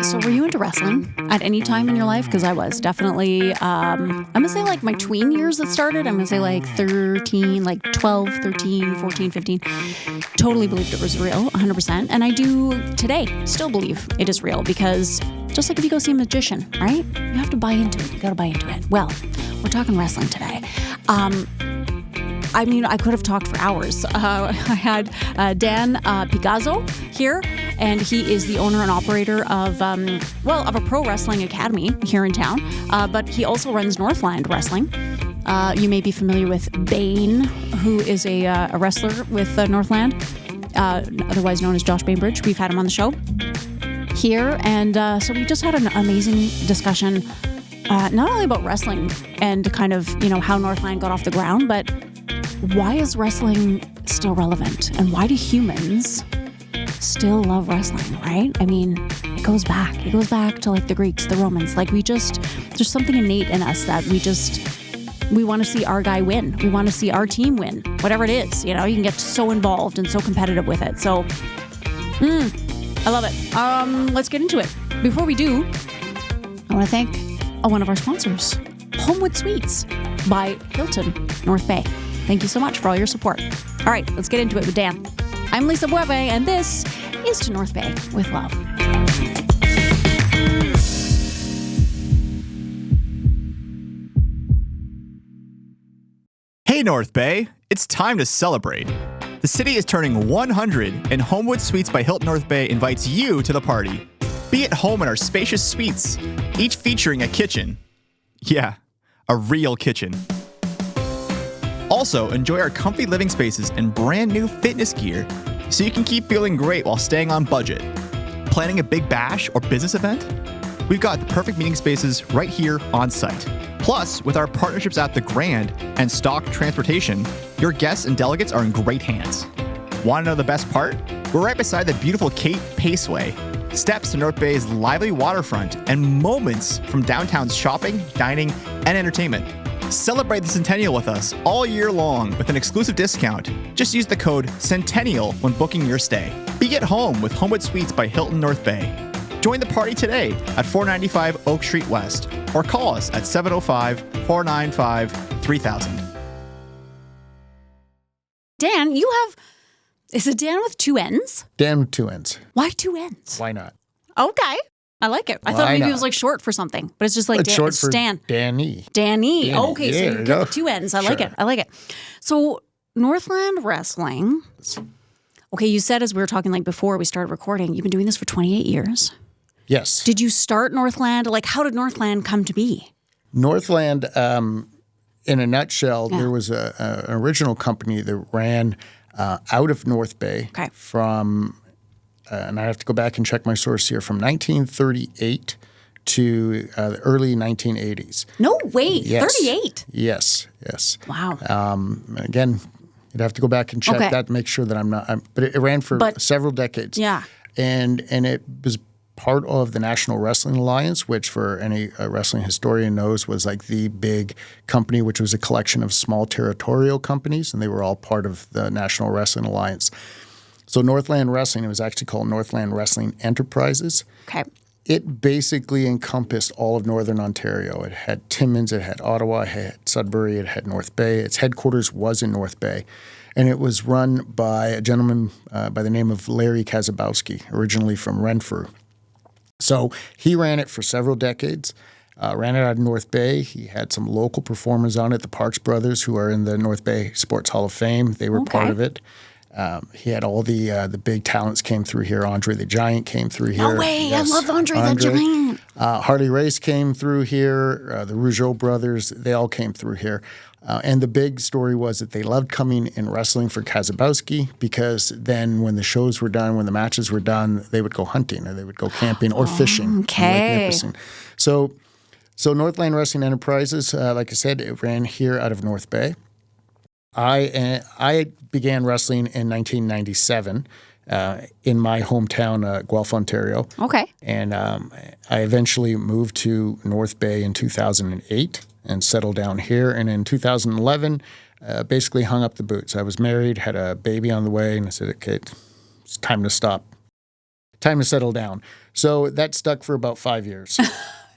So were you into wrestling at any time in your life? Because I was definitely, I'm going to say like my tween years that started. I'm going to say like 13, like 12, 13, 14, 15. Totally believed it was real, 100%. And I do today still believe it is real because just like if you go see a magician, right? You have to buy into it. You got to buy into it. Well, we're talking wrestling today. I mean, I could have talked for hours. I had Dann Pigozzo here, and he is the owner and operator of a pro wrestling academy here in town. But he also runs Northland Wrestling. You may be familiar with Bane, who is a wrestler with Northland, otherwise known as Josh Bainbridge. We've had him on the show here, and so we just had an amazing discussion, not only about wrestling and kind of how Northland got off the ground, but why is wrestling still relevant? And why do humans still love wrestling, right? I mean, it goes back. It goes back to like the Greeks, the Romans. Like there's something innate in us that we want to see our guy win. We want to see our team win, whatever it is. You can get so involved and so competitive with it. So, I love it. Let's get into it. Before we do, I want to thank one of our sponsors, Homewood Suites by Hilton North Bay. Thank you so much for all your support. All right, let's get into it with Dan. I'm Lisa Bueve, and this is To North Bay with Love. Hey, North Bay, it's time to celebrate. The city is turning 100, and Homewood Suites by Hilton North Bay invites you to the party. Be at home in our spacious suites, each featuring a kitchen. Yeah, a real kitchen. Also, enjoy our comfy living spaces and brand new fitness gear so you can keep feeling great while staying on budget. Planning a big bash or business event? We've got the perfect meeting spaces right here on site. Plus, with our partnerships at the Grand and Stock Transportation, your guests and delegates are in great hands. Want to know the best part? We're right beside the beautiful Cape Paceway, steps to North Bay's lively waterfront, and moments from downtown's shopping, dining, and entertainment. Celebrate the Centennial with us all year long with an exclusive discount. Just use the code CENTENNIAL when booking your stay. Be at home with Homewood Suites by Hilton North Bay. Join the party today at 495 Oak Street West or call us at 705-495-3000. Dan, is it Dan with two N's? Dan with two N's. Why two N's? Why not? Okay. I like it. I thought maybe it was like short for something, but it's just like it's short for Dan. Danny. Danny. Okay, Yeah, so you get the two N's. I like it. I like it. So Northland Wrestling. Okay, you said as we were talking like before we started recording, you've been doing this for 28 years. Yes. Did you start Northland? Like, how did Northland come to be? Northland, in a nutshell, there was an original company that ran out of North Bay from, and I have to go back and check my source here, from 1938 to the early 1980s. No way, yes. 38? Yes. Wow. Again, you'd have to go back and check that to make sure that I'm not, but it ran for several decades. Yeah. And it was part of the National Wrestling Alliance, which for any wrestling historian knows was like the big company, which was a collection of small territorial companies, and they were all part of the National Wrestling Alliance. So Northland Wrestling, it was actually called Northland Wrestling Enterprises. Okay. It basically encompassed all of Northern Ontario. It had Timmins, it had Ottawa, it had Sudbury, it had North Bay. Its headquarters was in North Bay. And it was run by a gentleman by the name of Larry Kazabowski, originally from Renfrew. So he ran it for several decades, ran it out of North Bay. He had some local performers on it, the Parks Brothers, who are in the North Bay Sports Hall of Fame. They were part of it. He had all the big talents came through here. Andre the Giant came through here. No way. Yes. I love Andre the Giant. Harley Race came through here. The Rougeau brothers, they all came through here. And the big story was that they loved coming and wrestling for Kazabowski because then when the shows were done, when the matches were done, they would go hunting or they would go camping or fishing. Okay. So Northland Wrestling Enterprises, like I said, it ran here out of North Bay. I began wrestling in 1997 in my hometown, Guelph, Ontario. Okay. And I eventually moved to North Bay in 2008 and settled down here. And in 2011, basically hung up the boots. I was married, had a baby on the way, and I said, okay, it's time to stop. time to settle down. So that stuck for about 5 years.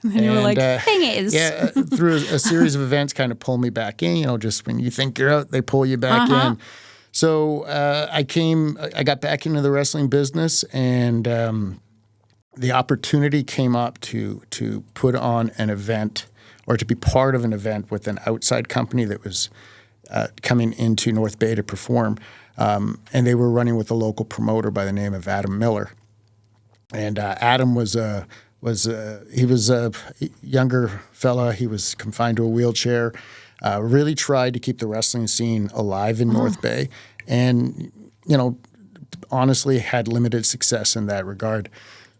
And you were like, thing is. Yeah, through a series of events kind of pull me back in, just when you think you're out, they pull you back in. So I got back into the wrestling business, and the opportunity came up to put on an event or to be part of an event with an outside company that was coming into North Bay to perform. And they were running with a local promoter by the name of Adam Miller. And Adam was a younger fella. He was confined to a wheelchair. Really tried to keep the wrestling scene alive in North Bay, and honestly had limited success in that regard.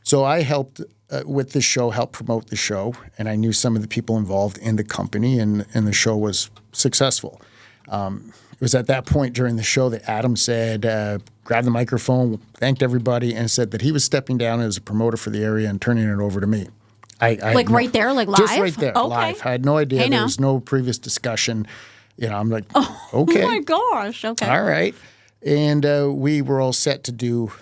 So I helped with the show, helped promote the show, and I knew some of the people involved in the company, and the show was successful. It was at that point during the show that Adam said, grabbed the microphone, thanked everybody, and said that he was stepping down as a promoter for the area and turning it over to me. Right there, like live? Just right there, okay. live. I had no idea. There was no previous discussion. I'm like, okay. Oh my gosh, okay. All right. And we were all set to do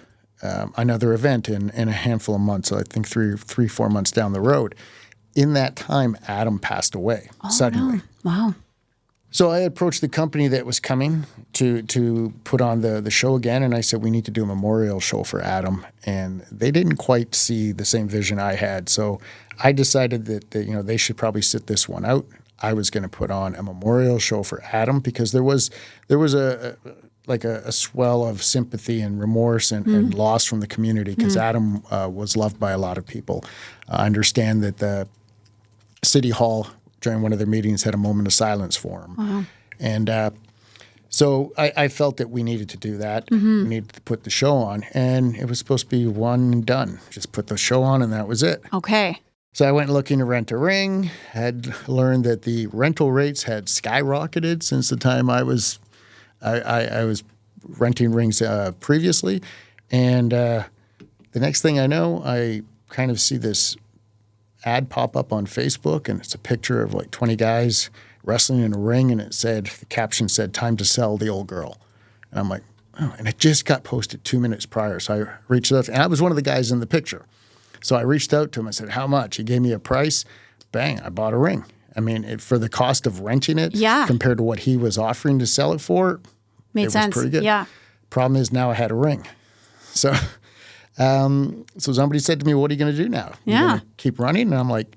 another event in a handful of months. So I think 4 months down the road. In that time, Adam passed away suddenly. No. Wow. So I approached the company that was coming to put on the show again, and I said, we need to do a memorial show for Adam. And they didn't quite see the same vision I had. So I decided that they should probably sit this one out. I was going to put on a memorial show for Adam because there was a swell of sympathy and remorse and loss from the community because Adam was loved by a lot of people. I understand that the City Hall during one of their meetings had a moment of silence for him. Wow. And so I felt that we needed to do that. We needed to put the show on. And it was supposed to be one and done. Just put the show on and that was it. Okay. So I went looking to rent a ring, had learned that the rental rates had skyrocketed since the time I was renting rings previously. And the next thing I know, I kind of see this ad pop up on Facebook, and it's a picture of like 20 guys wrestling in a ring, and the caption said, "Time to sell the old girl." And I'm like, oh, and it just got posted 2 minutes prior. So I reached out, and I was one of the guys in the picture. So I reached out to him. I said, how much? He gave me a price. Bang, I bought a ring. I mean, for the cost of renting it compared to what he was offering to sell it for, Made sense. was pretty good. Yeah. Problem is now I had a ring. So somebody said to me, what are you going to do now? You gonna keep running? And I'm like,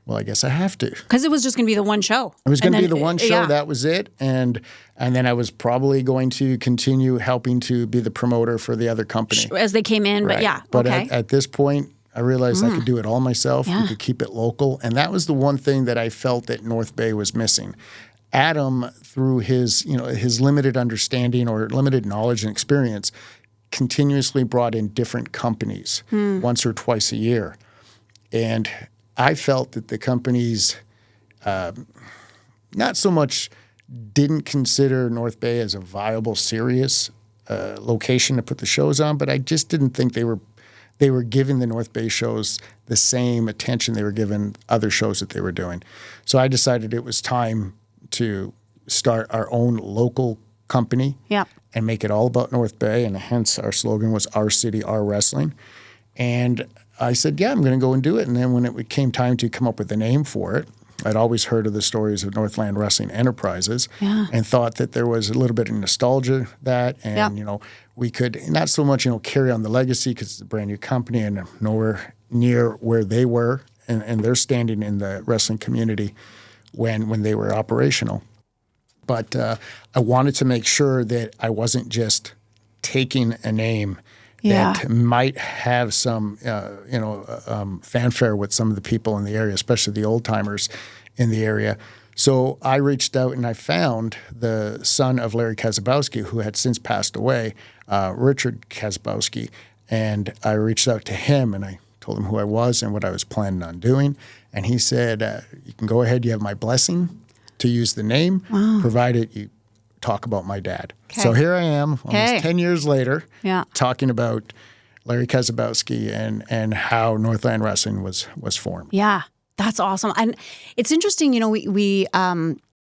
well, I guess I have to. Because it was just going to be the one show. It was going to be the one show. That was it. And then I was probably going to continue helping to be the promoter for the other company. As they came in, right. But at this point, I realized I could do it all myself. We could keep it local. And that was the one thing that I felt that North Bay was missing. Adam, through his limited understanding or limited knowledge and experience, continuously brought in different companies once or twice a year. And I felt that the companies not so much didn't consider North Bay as a viable, serious location to put the shows on, but I just didn't think they were giving the North Bay shows the same attention they were giving other shows that they were doing. So I decided it was time to start our own local company and make it all about North Bay, and hence our slogan was Our City, Our Wrestling. And I said, I'm going to go and do it. And then when it came time to come up with a name for it, I'd always heard of the stories of Northland Wrestling Enterprises and thought that there was a little bit of nostalgia that, and, we could not so much, carry on the legacy because it's a brand new company and nowhere near where they were and their standing in the wrestling community when they were operational. But I wanted to make sure that I wasn't just taking a name that might have some, fanfare with some of the people in the area, especially the old timers in the area. So I reached out and I found the son of Larry Kazabowski, who had since passed away, Richard Kazabowski, and I reached out to him and I told him who I was and what I was planning on doing. And he said, you can go ahead, you have my blessing to use the name, provided you talk about my dad. Okay. So here I am, almost 10 years later, talking about Larry Kazabowski and how Northland Wrestling was formed. Yeah, that's awesome. And it's interesting, we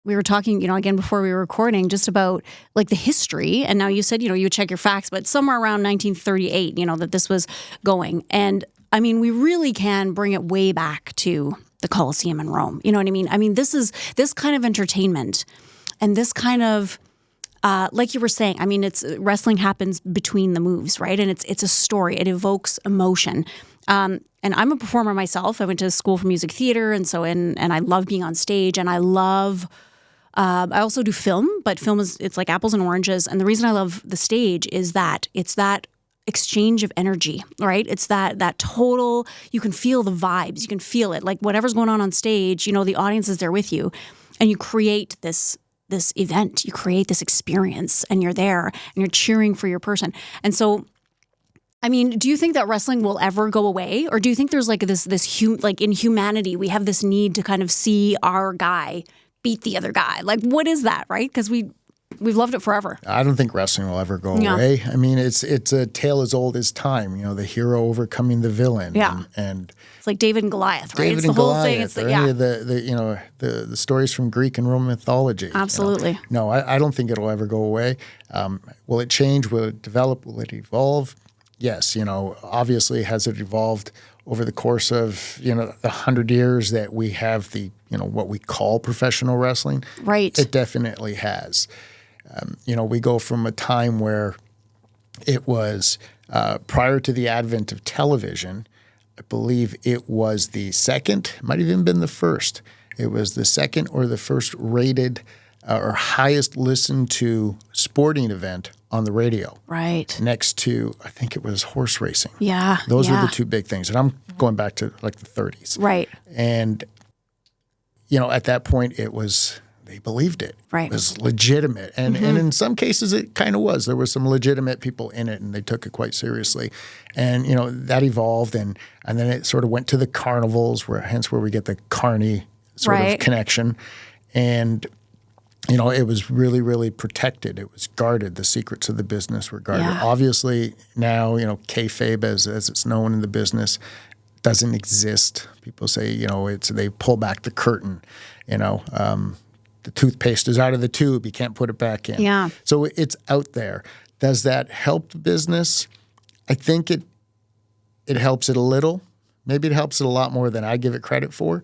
we were talking, again before we were recording, just about like the history. And now you said, you would check your facts, but somewhere around 1938, that this was going. And I mean, we really can bring it way back to the Colosseum in Rome. You know what I mean? I mean, this kind of entertainment and this kind of, like you were saying, I mean, wrestling happens between the moves, right? And it's a story. It evokes emotion. And I'm a performer myself. I went to school for music theater, and I love being on stage, and I love. I also do film, but film it's like apples and oranges. And the reason I love the stage is that it's that exchange of energy, right? It's that total. You can feel the vibes. You can feel it, like whatever's going on stage. The audience is there with you, and you create this event. You create this experience, and you're there, and you're cheering for your person, and so. I mean, do you think that wrestling will ever go away? Or do you think there's like like in humanity, we have this need to kind of see our guy beat the other guy? Like, what is that, right? Because we've loved it forever. I don't think wrestling will ever go away. I mean, it's a tale as old as time, the hero overcoming the villain. Yeah. And it's like David and Goliath, right? David It's the and whole Goliath, thing. It's any of the stories from Greek and Roman mythology. Absolutely. No, I don't think it'll ever go away. Will it change? Will it develop? Will it evolve? Yes, obviously has it evolved over the course of, the 100 years that we have the, what we call professional wrestling. Right. It definitely has. We go from a time where it was prior to the advent of television, I believe it was the second, might have even been the first. It was the second or the first rated or highest listened to sporting event on the radio. Right. Next to, I think it was horse racing. Yeah. Those were the two big things. And I'm going back to like the 30s. Right. And, at that point they believed it. Right. It was legitimate. And in some cases it kind of was. There were some legitimate people in it and they took it quite seriously. And, that evolved and then it sort of went to the carnivals hence where we get the carny sort of connection. And it was really, really protected. It was guarded. The secrets of the business were guarded. Yeah. Obviously, now, kayfabe, as it's known in the business, doesn't exist. People say, they pull back the curtain. The toothpaste is out of the tube. You can't put it back in. Yeah. So it's out there. Does that help the business? I think it helps it a little. Maybe it helps it a lot more than I give it credit for.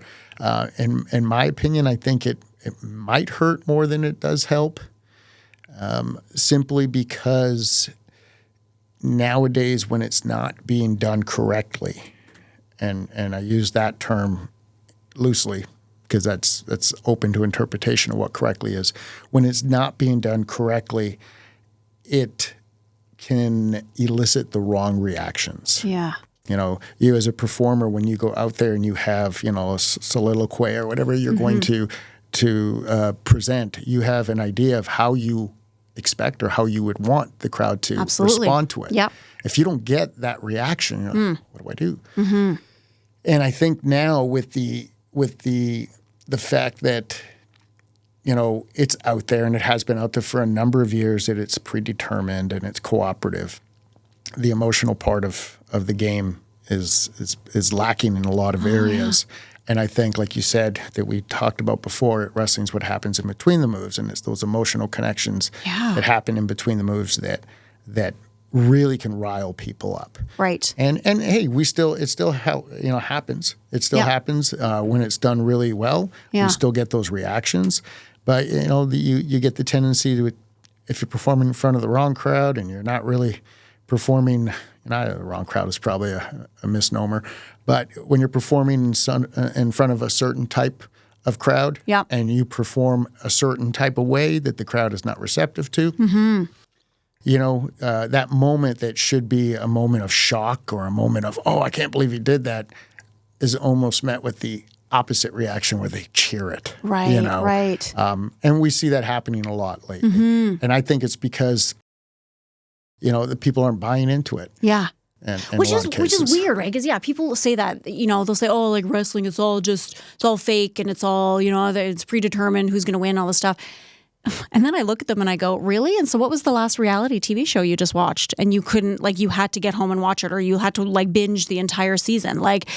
In my opinion, I think it might hurt more than it does help, simply because nowadays when it's not being done correctly, and I use that term loosely because that's open to interpretation of what correctly is. When it's not being done correctly, it can elicit the wrong reactions. Yeah. You as a performer, when you go out there and you have, a soliloquy or whatever you're going to present, you have an idea of how you expect or how you would want the crowd to respond to it. Yep. If you don't get that reaction, you're like, what do I do? Mm-hmm. And I think now with the fact that it's out there and it has been out there for a number of years, that it's predetermined and it's cooperative, the emotional part of the game is lacking in a lot of areas. And I think, like you said, that we talked about before, wrestling's what happens in between the moves, and it's those emotional connections that happen in between the moves that really can rile people up. Right. And hey, it still happens. It still happens when it's done really well. Yeah. We still get those reactions, but you get the tendency to, if you're performing in front of the wrong crowd and you're not really performing. The wrong crowd is probably a misnomer, but when you're performing in front of a certain type of crowd, and you perform a certain type of way that the crowd is not receptive to, that moment that should be a moment of shock or a moment of, oh, I can't believe he did that, is almost met with the opposite reaction where they cheer it. Right, right. And we see that happening a lot lately. And I think it's because the people aren't buying into it. Yeah. Which is weird, right? Because people say that, they'll say, oh, like wrestling, it's all fake and it's all, it's predetermined who's going to win, all this stuff. And then I look at them and I go, really? And so what was the last reality TV show you just watched? And you couldn't, like, you had to get home and watch it, or you had to like binge the entire season. Like,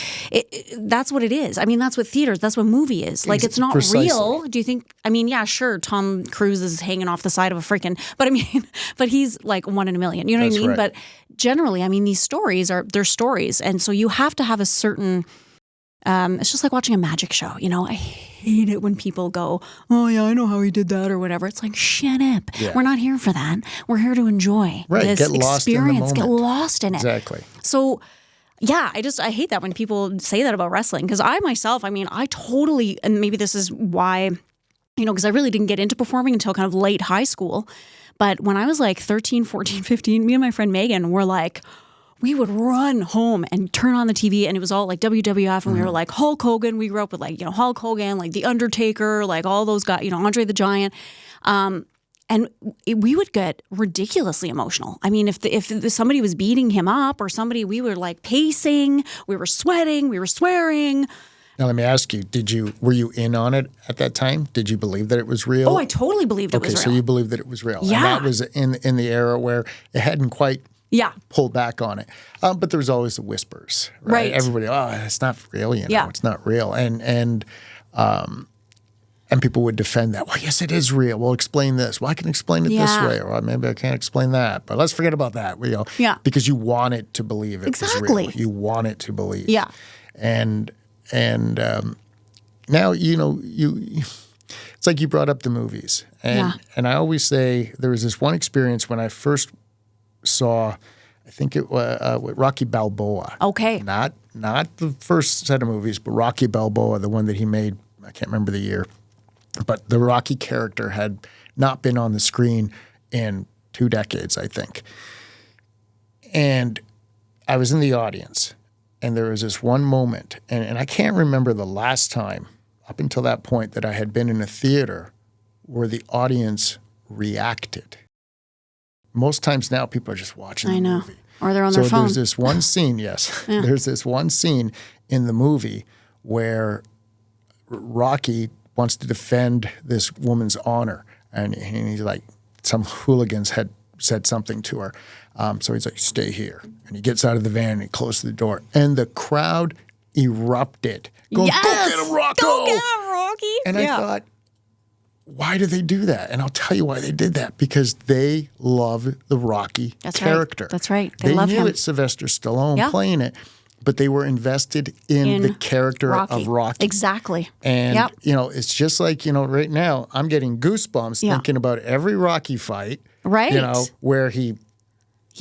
that's what it is. I mean, that's what theaters, that's what movie is. Like, it's not Precisely. real. Do you think, I mean, yeah, sure, Tom Cruise is hanging off the side of a freaking, but I mean, but he's like 1 in a million. You know what I mean? Right. But generally, I mean, these stories they're stories. And so you have to have a certain, it's just like watching a magic show. You know, I hate it when people go, oh yeah, I know how he did that or whatever. It's like, shut up. Yeah. We're not here for that. We're here to enjoy this Get lost in the experience. Get moment. lost in it. Exactly. So yeah, I hate that when people say that about wrestling, because I myself, I mean, I totally, and maybe this is why, you know, because I really didn't get into performing until kind of late high school. But when I was like 13, 14, 15, me and my friend Megan were like, we would run home and turn on the TV, and it was all like WWF, and we were like Hulk Hogan. We grew up with like, you know, Hulk Hogan, like The Undertaker, like all those guys, you know, Andre the Giant. And we would get ridiculously emotional. I mean, if somebody was beating him up or somebody, we were like pacing, we were sweating, we were swearing. Now let me ask you: were you in on it at that time? Did you believe that it was real? Oh, I totally believed it was real. Okay, so you believed that it was real. Yeah. And that was in the era where it hadn't quite pulled back on it. But there was always the whispers, right? Everybody, oh, it's not real, you know, it's not real. And people would defend that. Well, yes, it is real. Well, explain this. Well, I can explain it this way, or maybe I can't explain that. But let's forget about that. You know, because you want it to believe it was real. You want it to believe. Yeah. And now, you know, it's like you brought up the movies. And I always say there was this one experience when I first saw, I think it was Rocky Balboa. Okay. Not the first set of movies, but Rocky Balboa, the one that he made, I can't remember the year. But the Rocky character had not been on the screen in 2 decades, I think. And I was in the audience, and there was this one moment, and I can't remember the last time up until that point that I had been in a theater where the audience reacted. Most times now people are just watching the movie. Or they're on their phone. So there's this one scene, there's this one scene in the movie where Rocky wants to defend this woman's honor. And he's like, some hooligans had said something to her. So he's like, stay here. And he gets out of the van and he closes the door. And the crowd erupted. Going, go get him, Rocco! Go get him, Rocky! And I thought, why do they do that? And I'll tell you why they did that. Because they love the Rocky character. Right. That's right. They love him. They knew it's Sylvester Stallone playing it, but they were invested in the character of Rocky. Exactly. And, you know, it's just like, you know, right now I'm getting goosebumps thinking about every Rocky fight. Right. You know, where he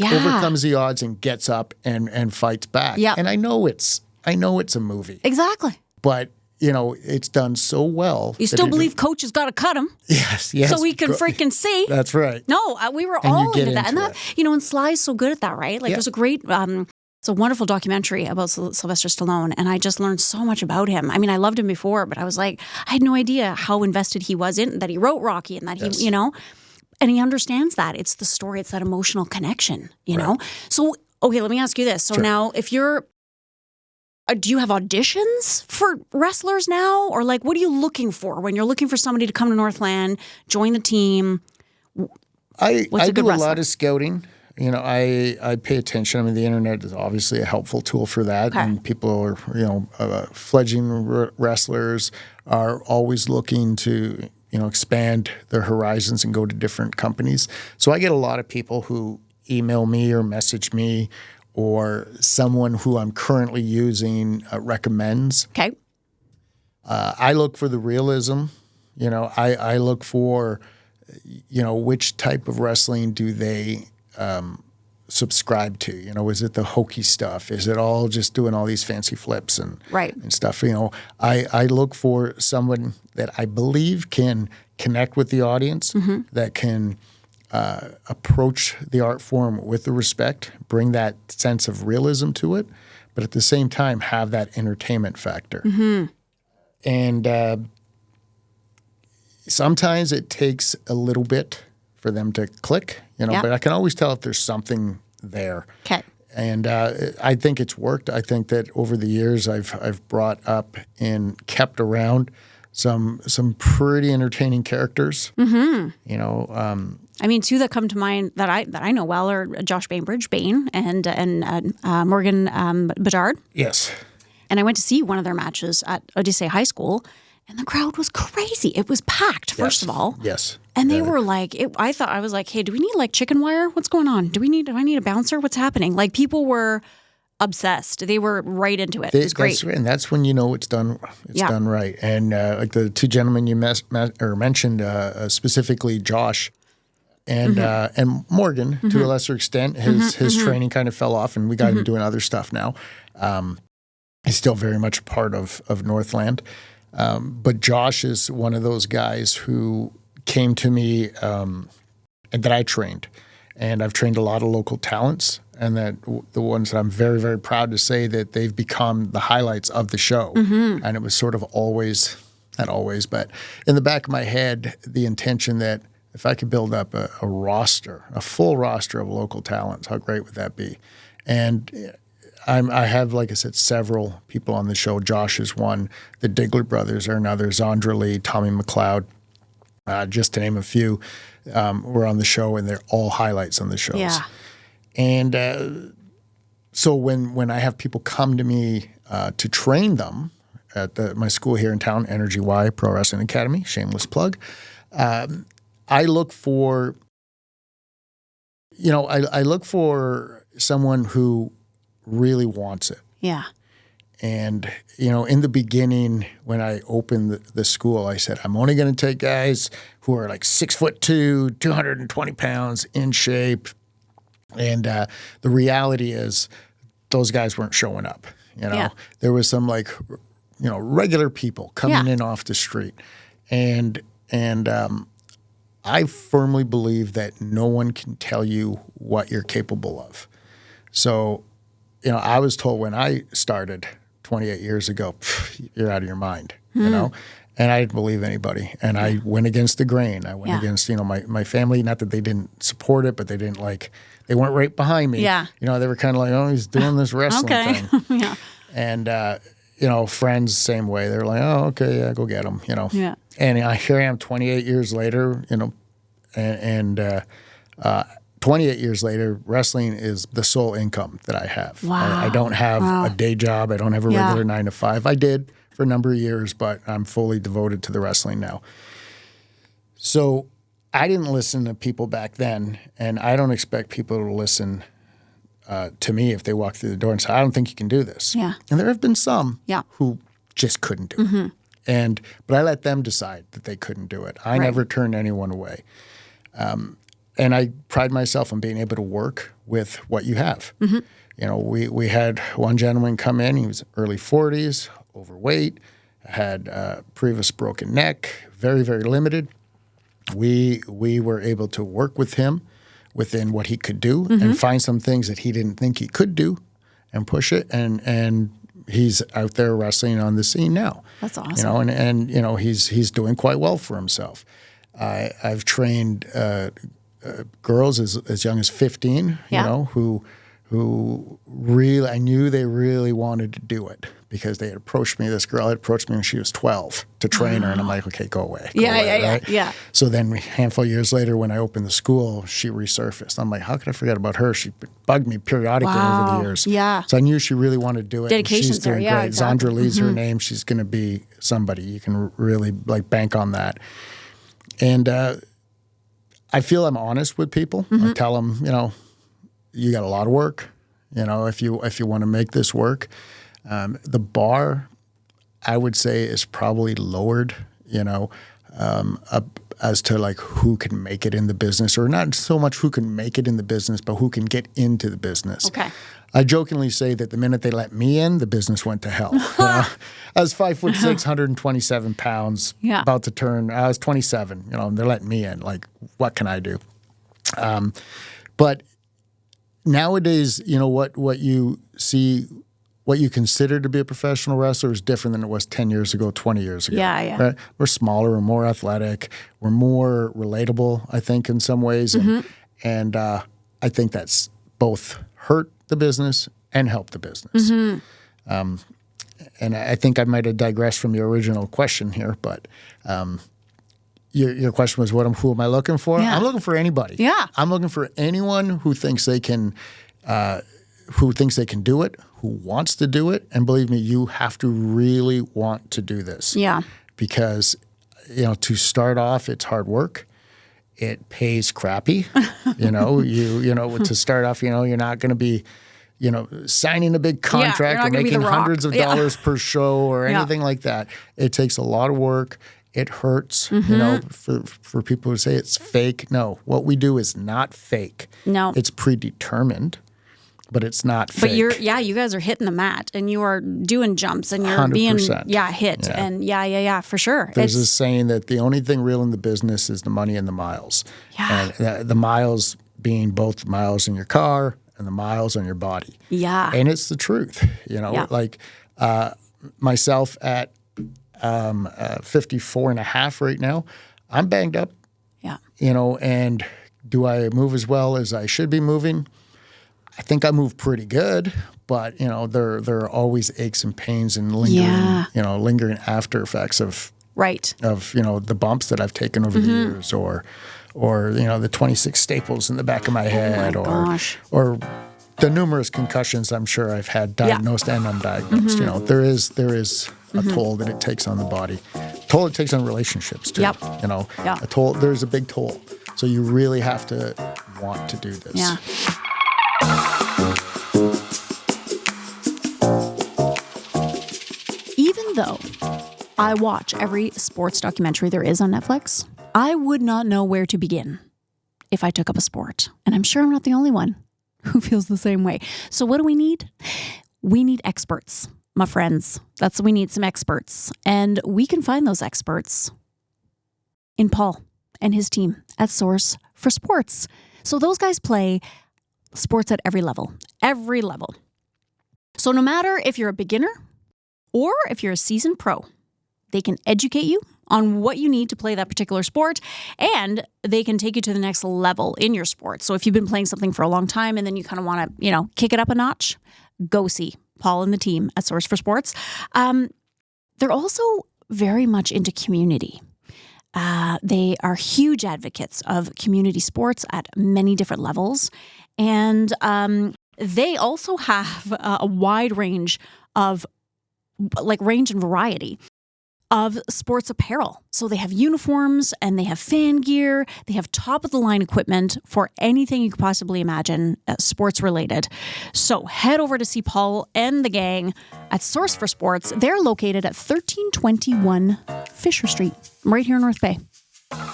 overcomes the odds and gets up and fights back. Yeah. And I know it's a movie. Exactly. But, you know, it's done so well. You still believe Coach has got to cut him. Yes. So he can freaking see. That's right. No, we were all into that. And that, you know, and Sly's so good at that, right? Like there's a great, it's a wonderful documentary about Sylvester Stallone. And I just learned so much about him. I mean, I loved him before, but I was like, I had no idea how invested he was in, that he wrote Rocky and that he, you know, and he understands that. It's the story. It's that emotional connection, you know? So, okay, let me ask you this. So now if you're, do you have auditions for wrestlers now? Or like, what are you looking for when you're looking for somebody to come to Northland, join the team? I do a lot of scouting. You know, I pay attention. I mean, the internet is obviously a helpful tool for that. Okay. And people are, you know, fledgling wrestlers are always looking to, you know, expand their horizons and go to different companies. So I get a lot of people who email me or message me, or someone who I'm currently using recommends. Okay. I look for the realism. You know, I look for, you know, which type of wrestling do they subscribe to? You know, is it the hokey stuff? Is it all just doing all these fancy flips and stuff? You know, I look for someone that I believe can connect with the audience, that can approach the art form with the respect, bring that sense of realism to it, but at the same time have that entertainment factor. And sometimes it takes a little bit for them to click, you know, but I can always tell if there's something there. Okay. And I think it's worked. I think that over the years I've brought up and kept around some pretty entertaining characters. Mm-hmm. You know, I mean, two that come to mind that I know well are Josh Bainbridge, Bane, and Morgan Bedard. Yes. And I went to see one of their matches at Odyssey High School, and the crowd was crazy. It was packed, first of all. Yes. And they were like, I was like, hey, do we need like chicken wire? What's going on? Do I need a bouncer? What's happening? Like people were obsessed. They were right into it. It was great. And that's when you know it's done. It's done right. And like the two gentlemen you mentioned, specifically Josh and Morgan, to a lesser extent, his training kind of fell off, and we got him doing other stuff now. He's still very much a part of Northland. But Josh is one of those guys who came to me and that I trained. And I've trained a lot of local talents, and that the ones that I'm very, very proud to say that they've become the highlights of the show. And it was sort of always, not always, but in the back of my head, the intention that if I could build up a roster, a full roster of local talents, how great would that be? And I have, like I said, several people on the show. Josh is one. The Diggler brothers are another. Zandra Lee, Tommy McLeod, just to name a few, were on the show, and they're all highlights on the shows. Yeah. And so when I have people come to me to train them at my school here in town, NRGY Pro Wrestling Academy, shameless plug, I look for, I look for someone who really wants it. Yeah. And, in the beginning, when I opened the school, I said, I'm only going to take guys who are like 6'2", 220 pounds, in shape. And the reality is those guys weren't showing up. Yeah. There was some regular people coming in off the street. And I firmly believe that no one can tell you what you're capable of. So, I was told when I started 28 years ago, you're out of your mind, and I didn't believe anybody. And I went against the grain. I went against, my family, not that they didn't support it, but they didn't they weren't right behind me. Yeah. They were kind of like, oh, he's doing this wrestling thing. Yeah. And, friends, same way. They're like, oh, okay, yeah, go get him, Yeah. And here I am 28 years later, and 28 years later, wrestling is the sole income that I have. Wow. I don't have a day job. I don't have a regular 9 to 5. I did for a number of years, but I'm fully devoted to the wrestling now. So I didn't listen to people back then, and I don't expect people to listen to me if they walk through the door and say, I don't think you can do this. Yeah. And there have been some Yeah. who just couldn't do it. But I let them decide that they couldn't do it. I never turned anyone away. And I pride myself on being able to work with what you have. We had one gentleman come in. He was early 40s, overweight, had a previous broken neck, very, very limited. We were able to work with him within what he could do and find some things that he didn't think he could do and push it. And he's out there wrestling on the scene now. That's awesome. And he's doing quite well for himself. I've trained girls as young as 15, who really, I knew they really wanted to do it because they had approached me. This girl had approached me when she was 12 to train her, and I'm like, okay, go away. Yeah. So then a handful of years later, when I opened the school, she resurfaced. I'm like, how could I forget about her? She bugged me periodically over the years. Yeah. So I knew she really wanted to do it. Dedication's She's doing there, great. exactly. Zandra Lee's her name. She's going to be somebody. You can really bank on that. And I feel I'm honest with people. I tell them, you got a lot of work. If you want to make this work, the bar, I would say, is probably lowered. As to who can make it in the business, or not so much who can make it in the business, but who can get into the business. Okay. I jokingly say that the minute they let me in, the business went to hell. I was 5'6", 127 pounds, about to turn. I was 27. And they're letting me in. What can I do? But nowadays, what you see, what you consider to be a professional wrestler is different than it was 10 years ago, 20 years ago. Yeah. Right? We're smaller, we're more athletic, we're more relatable, I think, in some ways, and I think that's both hurt the business and help the business. I think I might have digressed from your original question here, but your question was, who am I looking for? Yeah. I'm looking for anybody. Yeah. I'm looking for anyone who thinks they can do it, who wants to do it. And believe me, you have to really want to do this. Yeah. Because, to start off, it's hard work. It pays crappy. To start off, you're not going to be, signing a big contract or making hundreds of dollars per show or anything like that. It takes a lot of work. It hurts, for people who say it's fake. No, what we do is not fake. No. It's predetermined, but it's not fake. But you guys are hitting the mat and you are doing jumps and you're 100%. Being hit. Yeah. And for sure. There's this saying that the only thing real in the business is the money and the miles. Yeah. And the miles being both the miles in your car and the miles on your body. Yeah. And it's the truth, like myself at 54 and a half right now, I'm banged up. Yeah. And do I move as well as I should be moving? I think I move pretty good, but there are always aches and pains and lingering after effects of the bumps that I've taken over the years, or the 26 staples in the back of my head, or the numerous concussions I'm sure I've had diagnosed and undiagnosed. There is a toll that it takes on the body, toll it takes on relationships too. A toll. There's a big toll, so you really have to want to do this. Yeah. Even though I watch every sports documentary there is on Netflix, I would not know where to begin if I took up a sport. And I'm sure I'm not the only one who feels the same way. So what do we need? We need experts, my friends. We need some experts. And we can find those experts in Paul and his team at Source for Sports. So those guys play sports at every level. So no matter if you're a beginner or if you're a seasoned pro, they can educate you on what you need to play that particular sport, and they can take you to the next level in your sport. So if you've been playing something for a long time and then you kind of want to, kick it up a notch, go see Paul and the team at Source for Sports. They're also very much into community. They are huge advocates of community sports at many different levels. And they also have a wide range of, range and variety of sports apparel. So they have uniforms and they have fan gear. They have top-of-the-line equipment for anything you could possibly imagine sports related. So head over to see Paul and the gang at Source for Sports. They're located at 1321 Fisher Street, right here in North Bay.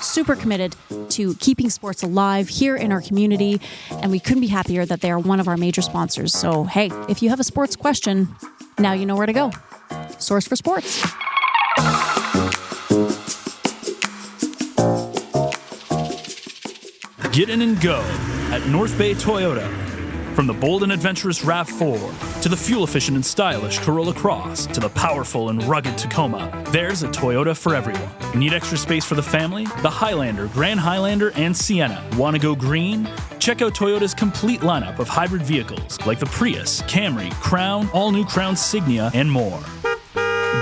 Super committed to keeping sports alive here in our community, and we couldn't be happier that they are one of our major sponsors. So, hey, if you have a sports question, now you know where to go. Source for Sports. Get in and go at North Bay Toyota. From the bold and adventurous RAV4 to the fuel-efficient and stylish Corolla Cross to the powerful and rugged Tacoma, there's a Toyota for everyone. Need extra space for the family? The Highlander, Grand Highlander, and Sienna. Want to go green? Check out Toyota's complete lineup of hybrid vehicles like the Prius, Camry, Crown, all-new Crown Signia, and more.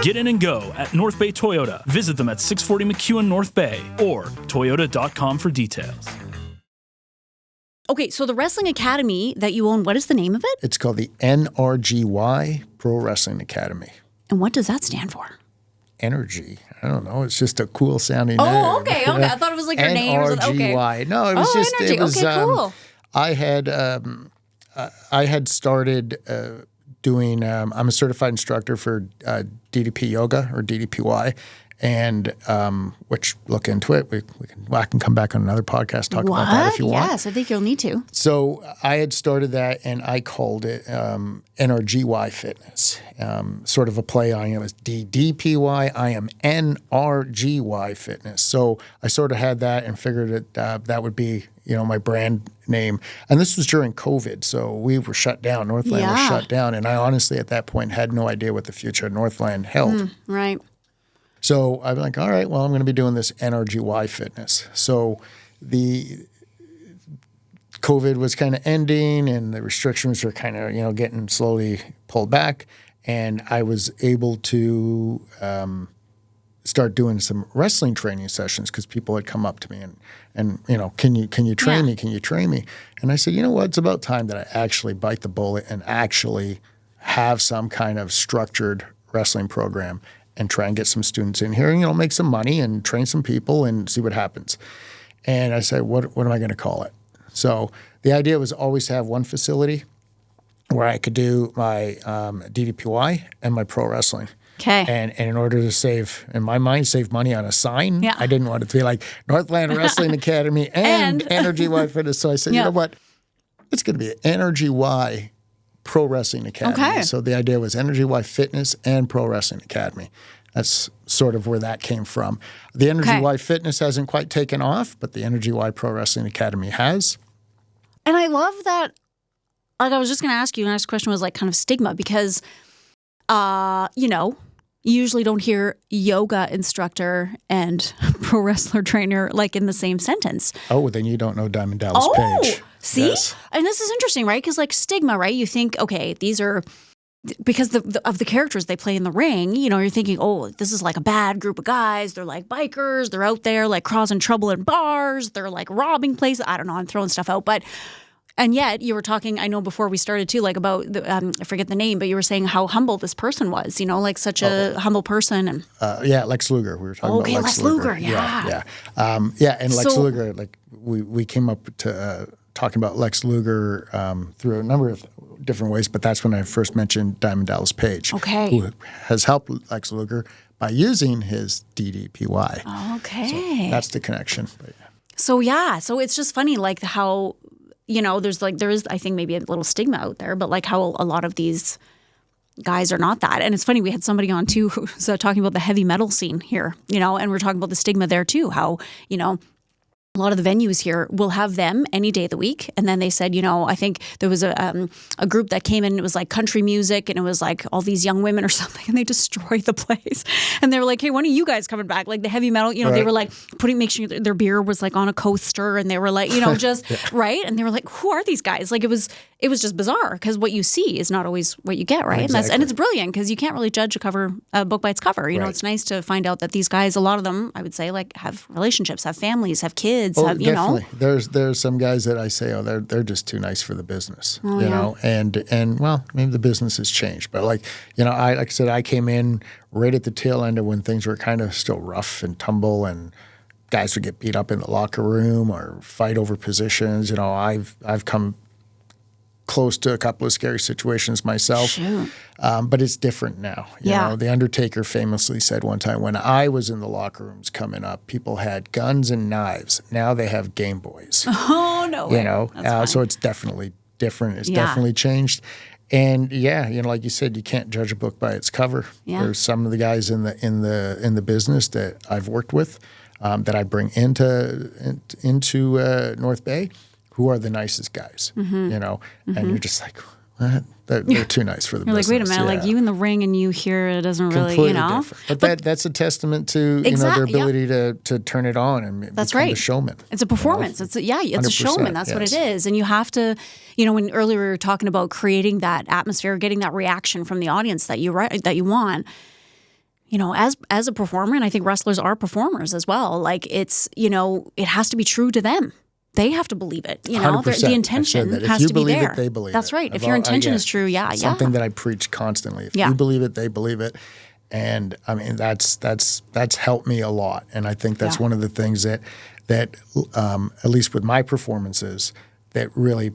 Get in and go at North Bay Toyota. Visit them at 640 McEwen North Bay or toyota.com for details. Okay, so the Wrestling Academy that you own, what is the name of it? It's called the NRGY Pro Wrestling Academy. And what does that stand for? Energy. I don't know. It's just a cool sounding name. Oh, okay. I thought it was like your name or something. NRGY. No, it was just energy. It was, okay, cool. I had started doing. I'm a certified instructor for DDP yoga or DDPY, and which look into it. I can come back on another podcast talk about that if you want. Yes, I think you'll need to. So I had started that, and I called it NRGY Fitness, sort of a play on it. It was DDPY. I am NRGY Fitness. So I sort of had that and figured that would be my brand name. And this was during COVID, so we were shut down. Northland was shut down, and I honestly at that point had no idea what the future of Northland held. Right. So I'm like, all right, well, I'm going to be doing this NRGY Fitness. So the COVID was kind of ending and the restrictions were kind of, getting slowly pulled back. And I was able to start doing some wrestling training sessions because people had come up to me and can you train me? Can you train me? And I said, you know what? It's about time that I actually bite the bullet and actually have some kind of structured wrestling program and try and get some students in here and make some money and train some people and see what happens. And I said, what am I going to call it? So the idea was always to have one facility where I could do my DDPY and my pro wrestling. Okay. And in order to save money on a sign, I didn't want it to be like Northland Wrestling Academy and NRGY Fitness. So I said, you know what? It's going to be NRGY Pro Wrestling Academy. Okay. So the idea was NRGY Fitness and Pro Wrestling Academy. That's sort of where that came from. The NRGY Fitness hasn't quite taken off, but the NRGY Pro Wrestling Academy has. And I love that. Like, I was just going to ask you, the next question was like kind of stigma because, you usually don't hear yoga instructor and pro wrestler trainer like in the same sentence. Oh, then you don't know Diamond Dallas Page. See? Yes. And this is interesting, right? Because like stigma, right? You think, okay, these are because of the characters they play in the ring, you're thinking, oh, this is like a bad group of guys. They're like bikers. They're out there like causing trouble in bars. They're like robbing places. I don't know. I'm throwing stuff out, but. And yet you were talking, I know before we started too, like about, I forget the name, but you were saying how humble this person was, like such a humble person. And Lex Luger. We were talking about Lex Luger. Yeah. And Lex Luger, like we came up to talking about Lex Luger through a number of different ways, but that's when I first mentioned Diamond Dallas Page, who has helped Lex Luger by using his DDPY. Okay. So that's the connection. But, So it's just funny, like how... there is, I think, maybe a little stigma out there, but like how a lot of these guys are not that. And it's funny, we had somebody on too who's talking about the heavy metal scene here, and we're talking about the stigma there too, how, a lot of the venues here will have them any day of the week. And then they said, I think there was a group that came in, it was like country music and it was like all these young women or something and they destroyed the place. And they were like, hey, when are you guys coming back? Like the heavy metal, they were like make sure their beer was like on a coaster and they were like, just, right? And they were like, who are these guys? Like it was just bizarre because what you see is not always what you get, right? Exactly. And it's brilliant because you can't really judge a book by its cover. It's nice to find out that these guys, a lot of them, I would say, like have relationships, have families, have kids. Definitely. There's some guys that I say, they're just too nice for the business, and well, maybe the business has changed, but like I said, I came in right at the tail end of when things were kind of still rough and tumble, and guys would get beat up in the locker room or fight over positions. I've come close to a couple of scary situations myself. But it's different now. You know, The Undertaker famously said one time, when I was in the locker rooms coming up, people had guns and knives. Now they have Game Boys. Oh, no way. So it's definitely different. It's definitely changed. And like you said, you can't judge a book by its cover. There's some of the guys in the business that I've worked with that I bring into North Bay, who are the nicest guys, and you're just like, what? They're too nice for the business. You're like, wait a minute, like you in the ring and you here, it doesn't really, different. But that's a testament to their ability to turn it on and become a showman. It's a performance. It's a showman. That's what it is. And you have to, when earlier we were talking about creating that atmosphere, getting that reaction from the audience that you want. As a performer, and I think wrestlers are performers as well. Like it's, it has to be true to them. They have to believe it. The intention has to be there. If you believe it, they believe it. That's right. If your intention is true, something that I preach constantly. If you believe it, they believe it. And I mean, that's helped me a lot. And I think that's one of the things that at least with my performances, that really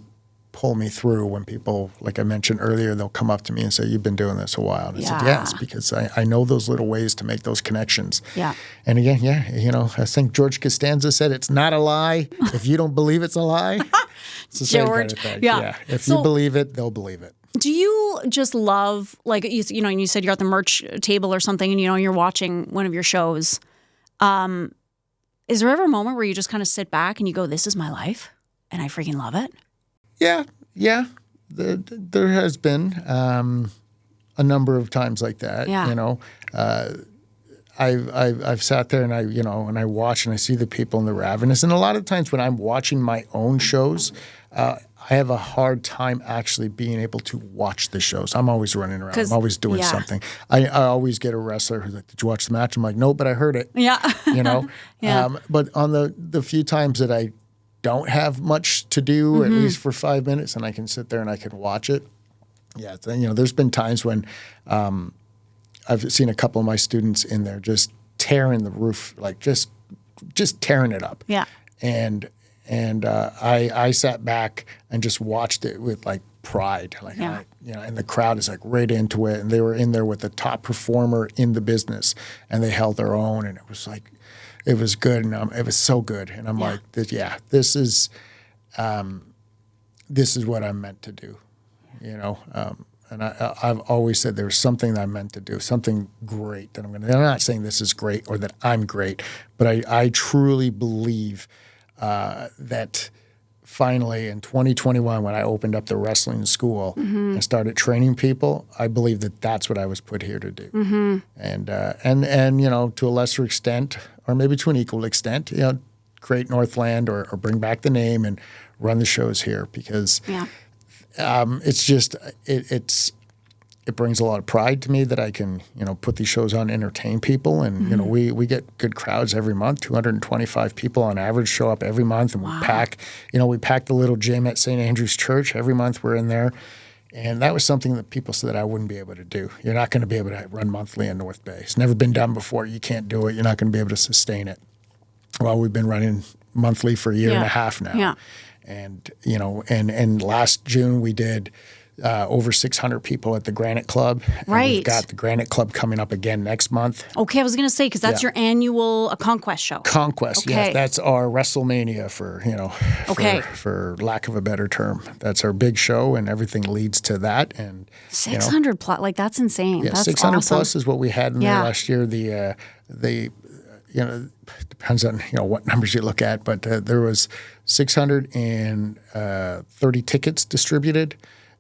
pull me through when people, like I mentioned earlier, they'll come up to me and say, you've been doing this a while. And I said, yes, because I know those little ways to make those connections. Yeah. And again, I think George Costanza said, it's not a lie. If you don't believe it's a lie, it's the same kind of thing. Yeah. If you believe it, they'll believe it. Do you just love, like, you said you're at the merch table or something and, you're watching one of your shows. Is there ever a moment where you just kind of sit back and you go, this is my life and I freaking love it? Yeah. There has been a number of times like that. Yeah. I've sat there and I watch and I see the people and they're ravenous. And a lot of times when I'm watching my own shows, I have a hard time actually being able to watch the shows. I'm always running around. I'm always doing something. I always get a wrestler who's like, "Did you watch the match?" I'm like, "No, but I heard it." Yeah. You know? Yeah. But on the few times that I don't have much to do, at least for 5 minutes, and I can sit there and I can watch it. Yeah. There's been times when I've seen a couple of my students in there just tearing the roof, like just tearing it up. Yeah. And I sat back and just watched it with like pride, like and the crowd is like right into it, and they were in there with the top performer in the business, and they held their own, and it was like, it was good, and it was so good, and I'm like, this is what I'm meant to do, And I've always said there's something that I'm meant to do, something great that I'm going to do. I'm not saying this is great or that I'm great, but I truly believe that finally in 2021, when I opened up the wrestling school and started training people, I believe that that's what I was put here to do. And to a lesser extent, or maybe to an equal extent, create Northland or bring back the name and run the shows here, because it's just it brings a lot of pride to me that I can put these shows on, entertain people, and we get good crowds every month. 225 people on average show up every month, and we pack the little gym at St. Andrew's Church every month. We're in there, and that was something that people said that I wouldn't be able to do. You're not going to be able to run monthly in North Bay. It's never been done before. You can't do it. You're not going to be able to sustain it. Well, we've been running monthly for a year and a half now. Yeah. And, and last June we did over 600 people at the Granite Club. And we've got the Granite Club coming up again next month. Okay, I was going to say, because that's your annual Conquest show. Conquest, yes. That's our WrestleMania for lack of a better term. That's our big show, and everything leads to that. And 600 plus, like that's insane. Yeah, that's 600 awesome. plus is what we had in there last year. Depends on what numbers you look at, but there was 630 tickets distributed,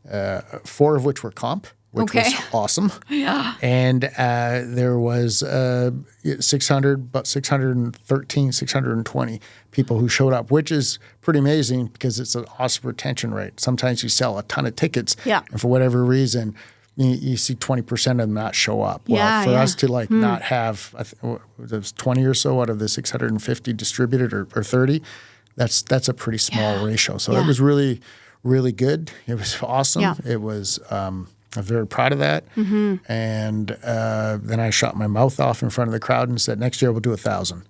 4 of which were comp, which was awesome. Yeah. And there was 620 people who showed up, which is pretty amazing because it's an awesome retention rate. Sometimes you sell a ton of tickets, and for whatever reason, you see 20% of them not show up. Well, for us to not have, there's 20 or so out of the 650 distributed or 30, that's a pretty small ratio. So it was really, really good. It was awesome. Yeah. It was, I'm very proud of that. And then I shot my mouth off in front of the crowd and said, next year we'll do 1,000.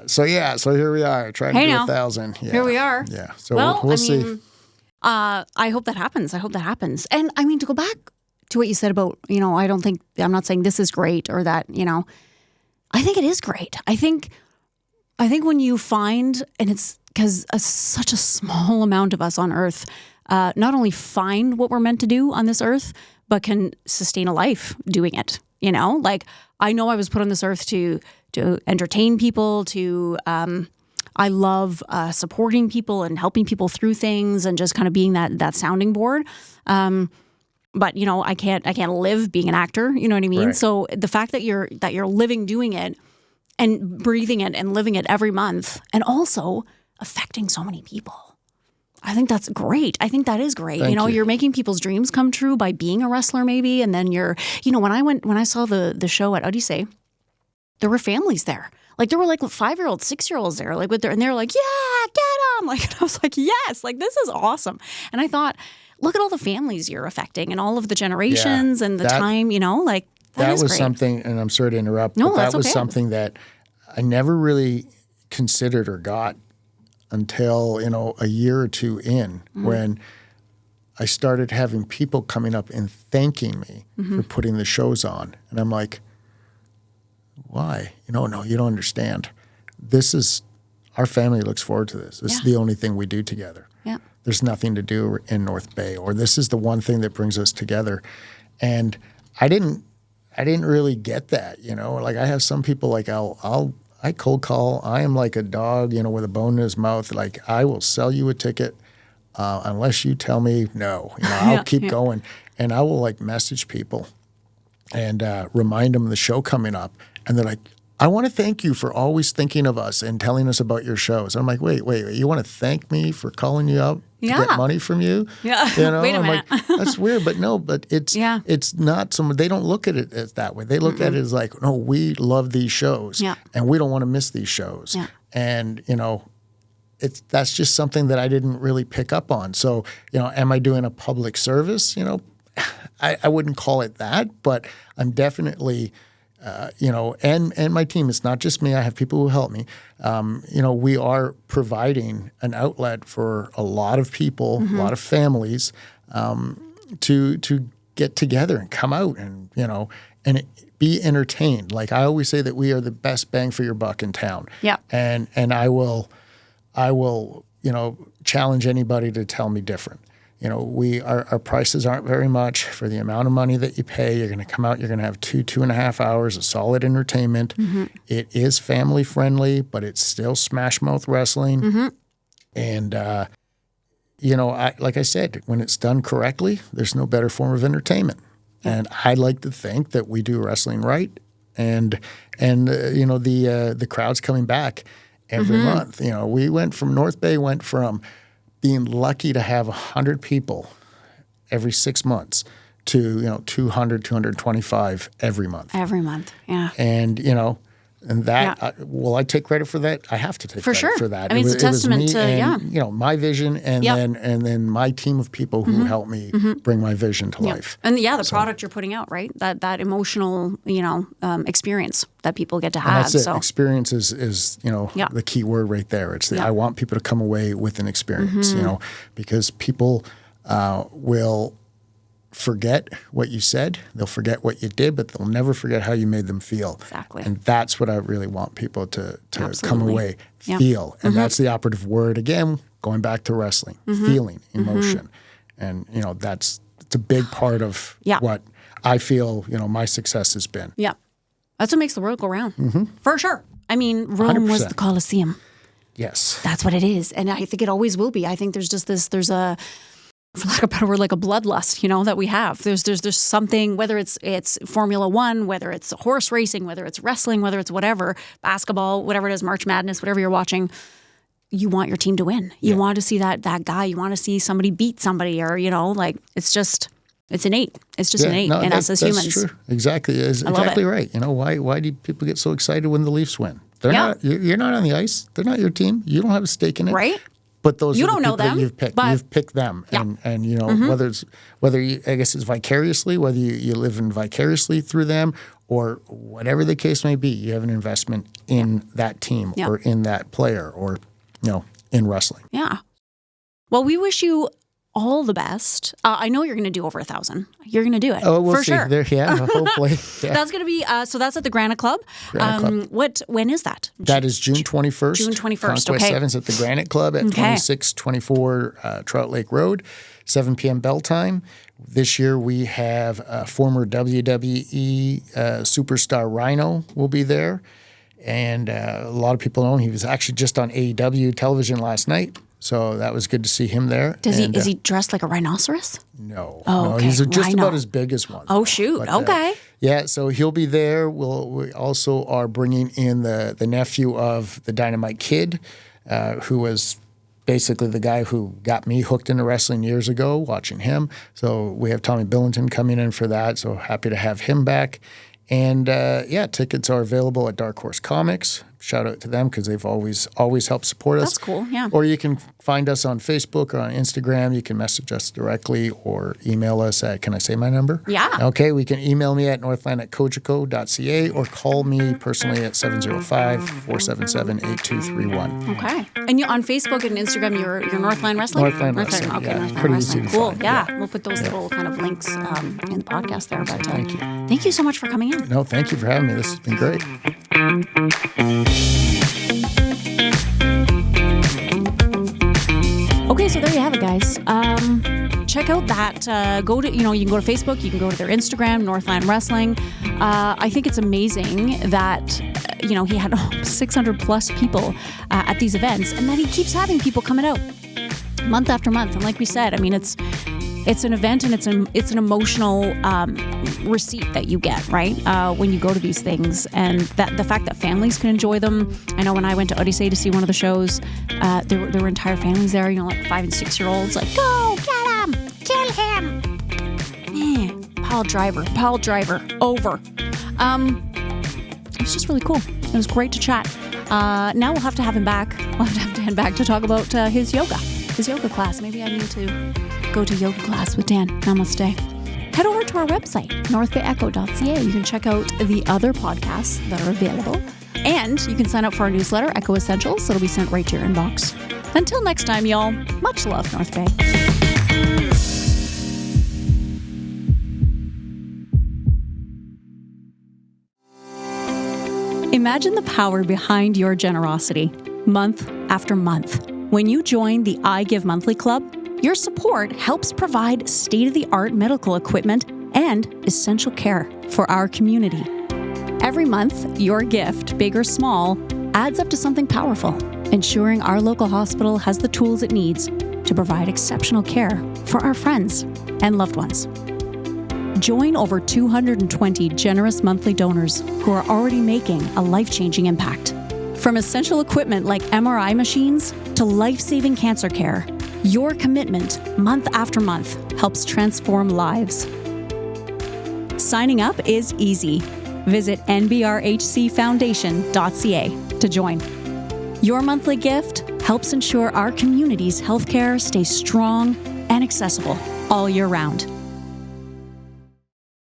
So here we are trying to do 1,000. Yeah. Here we are. Yeah. So we'll see. I hope that happens. And I mean, to go back to what you said about, I'm not saying this is great or that, I think it is great. I think when you find, and it's because such a small amount of us on earth, not only find what we're meant to do on this earth, but can sustain a life doing it. Like I know I was put on this earth to entertain people, I love supporting people and helping people through things and just kind of being that sounding board. But I can't live being an actor. You know what I mean? Right. So the fact that you're living doing it and breathing it and living it every month, and also affecting so many people, I think that's great. I think that is great. Thank you. You're making people's dreams come true by being a wrestler, maybe, and then when I saw the show at Odyssey, there were families there. Like there were like 5-year-olds, 6-year-olds there, like and they were like, yeah, get them. Like, and I was like, yes, like this is awesome. And I thought, look at all the families you're affecting and all of the generations and the time, like that is was great. something, and I'm sorry to interrupt, No, but that's that was okay. something that I never really considered or got until, a year or two in when I started having people coming up and thanking me for putting the shows on. And I'm like, why? No, you don't understand. This is, our family looks forward to this. This is the only thing we do together. Yeah. There's nothing to do in North Bay, or this is the one thing that brings us together. And I didn't really get that, like I have some people like I cold call. I am like a dog, with a bone in his mouth. Like I will sell you a ticket unless you tell me no. I'll keep going, and I will like message people and remind them of the show coming up. And they're like, I want to thank you for always thinking of us and telling us about your shows. And I'm like, wait, you want to thank me for calling you up to get money from you? Yeah. You know, Wait a I'm minute. like, that's weird, but no, but it's not they don't look at it as that way. They look at it as like, no, we love these shows and we don't want to miss these shows. Yeah. And, you know, that's just something that I didn't really pick up on. So, you know, am I doing a public service? You know, I wouldn't call it that, but I'm definitely, you know, and my team, it's not just me. I have people who help me. You know, we are providing an outlet for a lot of people, a lot of families to get together and come out and, you know, and be entertained. Like I always say that we are the best bang for your buck in town. Yeah. And I will, you know, challenge anybody to tell me different. You know, our prices aren't very much for the amount of money that you pay. You're going to come out, you're going to have 2.5 hours of solid entertainment. It is family friendly, but it's still smash mouth wrestling. And, you know, like I said, when it's done correctly, there's no better form of entertainment. And I like to think that we do wrestling right. And you know, the crowd's coming back every month. You know, North Bay went from being lucky to have 100 people every 6 months to, you know, 200, 225 every month. Every month, yeah. And, you know, and that, will I take credit for that? I have to take credit for that. I mean, it's a testament to, and, you know, my vision and then my team of people who help me bring my vision to life. And the product you're putting out, right? That emotional, you know, experience that people get to have. And that's it. So experience is you know, the key word right there. It's I want people to come away with an experience, you know, because people will forget what you said. They'll forget what you did, but they'll never forget how you made them feel. Exactly. And that's what I really want people to come away, feel. And that's the operative word, again, going back to wrestling, feeling, emotion. And, you know, it's a big part of what I feel, you know, my success has been. Yeah. That's what makes the world go round. For sure. I mean, Rome 100%. was the Colosseum. Yes. That's what it is. And I think it always will be. I think there's just there's a, for lack of a better word, like a bloodlust, you know, that we have. There's something, whether it's Formula One, whether it's horse racing, whether it's wrestling, whether it's whatever, basketball, whatever it is, March Madness, whatever you're watching, you want your team to win. You want to see that guy. You want to see somebody beat somebody, or, you know, like it's innate. It's just innate in us as humans. That's true. Exactly. It's exactly right. You know, why do people get so excited when the Leafs win? They're not. You're not on the ice. They're not your team. You don't have a stake in it. Right. But those you are the don't know people them, that you've picked. but You've picked them, and you know whether you, I guess it's vicariously, whether you live in vicariously through them, or whatever the case may be, you have an investment in that team or in that player, or, you know, in wrestling. Yeah. Well, we wish you all the best. I know you're going to do over 1,000. You're going to do it. Oh, we'll for see. sure. Hopefully. Yeah. That's going to be, so that's at the Granite Club. When is that? That is June 21st. June 21st, Conquest okay. 7's at the Granite Club at 2624 Trout Lake Road, 7 p.m. bell time. This year we have former WWE superstar Rhino will be there. And a lot of people know him. He was actually just on AEW television last night. So that was good to see him there. Is he dressed like a rhinoceros? No. Oh, no, okay. he's just Rhino. about as big as one. Oh, shoot. But, okay. Yeah, so he'll be there. We also are bringing in the nephew of the Dynamite Kid, who was basically the guy who got me hooked into wrestling years ago, watching him. So we have Tommy Billington coming in for that. So happy to have him back. And tickets are available at Dark Horse Comics. Shout out to them because they've always helped support us. That's cool, yeah. Or you can find us on Facebook or on Instagram. You can message us directly or email us at, can I say my number? Yeah. Okay, we can email me at northland@cogeco.ca or call me personally at 705-477-8231. Okay. And you on Facebook and Instagram, you're Northland Wrestling? Northland Wrestling, Okay, yeah. Northland Pretty Wrestling. easy to Cool, find, yeah. yeah. We'll put those little kind of links in the podcast there. But Thank you. Thank you so much for coming in. No, thank you for having me. This has been great. Okay, so there you have it, guys. Check out that. You can go to Facebook. You can go to their Instagram, Northland Wrestling. I think it's amazing that he had 600 plus people at these events, and that he keeps having people coming out month after month. And like we said, I mean, it's an event and it's an emotional receipt that you get, right? When you go to these things, and that the fact that families can enjoy them. I know when I went to Odyssey to see one of the shows, there were entire families there, like 5 and 6 year olds, like, go get him, kill him. Pile driver, over. It was just really cool. It was great to chat. Now we'll have to have him back. We'll have to have Dan back to talk about his yoga class. Maybe I need to go to yoga class with Dan. Namaste. Head over to our website, northbayecho.ca. You can check out the other podcasts that are available. And you can sign up for our newsletter, Echo Essentials. It'll be sent right to your inbox. Until next time, y'all, much love, North Bay. Imagine the power behind your generosity, month after month. When you join the I Give Monthly Club, your support helps provide state-of-the-art medical equipment and essential care for our community. Every month, your gift, big or small, adds up to something powerful, ensuring our local hospital has the tools it needs to provide exceptional care for our friends and loved ones. Join over 220 generous monthly donors who are already making a life-changing impact. From essential equipment like MRI machines to life-saving cancer care, your commitment, month after month, helps transform lives. Signing up is easy. Visit nbrhcfoundation.ca to join. Your monthly gift helps ensure our community's healthcare stays strong and accessible all year round.